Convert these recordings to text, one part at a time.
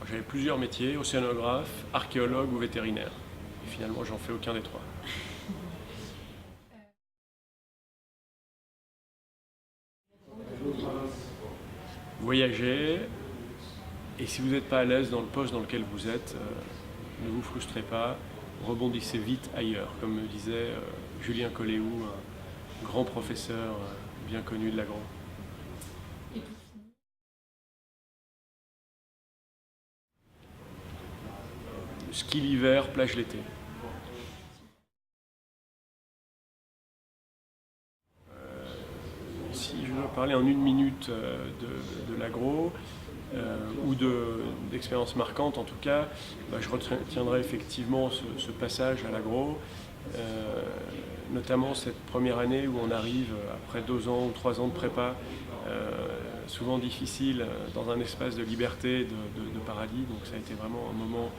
j'avais plusieurs métiers, océanographe, archéologue ou vétérinaire. Et finalement, j'en fais aucun des trois. Voyager, et si vous n'êtes pas à l'aise dans le poste dans lequel vous êtes, ne vous frustrez pas, rebondissez vite ailleurs, comme me disait Julien Colléou, un grand professeur bien connu de l'agro. Ski l'hiver, plage l'été. Si je veux parler en une minute de l'agro, ou d'expériences marquantes en tout cas, je retiendrai effectivement ce passage à l'agro, notamment cette première année où on arrive après 2 ans ou 3 ans de prépa, souvent difficile, dans un espace de liberté, de paradis. Donc ça a été vraiment un moment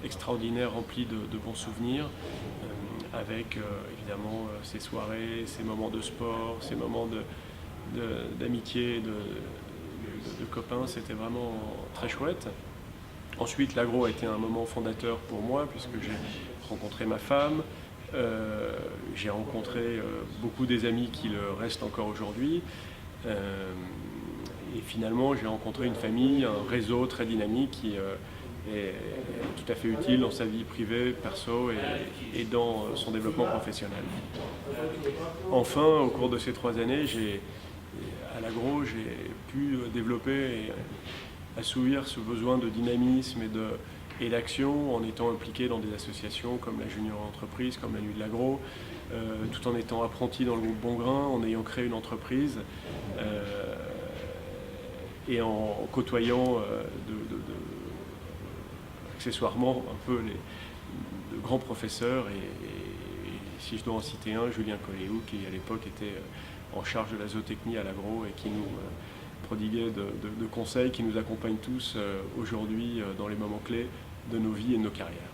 extraordinaire, rempli de bons souvenirs, avec évidemment ces soirées, ces moments de sport, ces moments d'amitié, de copains. C'était vraiment très chouette. Ensuite, l'agro a été un moment fondateur pour moi, puisque j'ai rencontré ma femme, j'ai rencontré beaucoup des amis qui le restent encore aujourd'hui. Et finalement, j'ai rencontré une famille, un réseau très dynamique qui est tout à fait utile dans sa vie privée, perso et dans son développement professionnel. Enfin, au cours de ces 3 années, à l'agro, j'ai pu développer et assouvir ce besoin de dynamisme et d'action en étant impliqué dans des associations comme la Junior Entreprise, comme la Nuit de l'Agro, tout en étant apprenti dans le groupe Bongrain, en ayant créé une entreprise et en côtoyant accessoirement un peu de grands professeurs et si je dois en citer un, Julien Colléou, qui à l'époque était en charge de la zootechnie à l'agro et qui nous prodiguait de conseils qui nous accompagnent tous aujourd'hui dans les moments clés de nos vies et de nos carrières.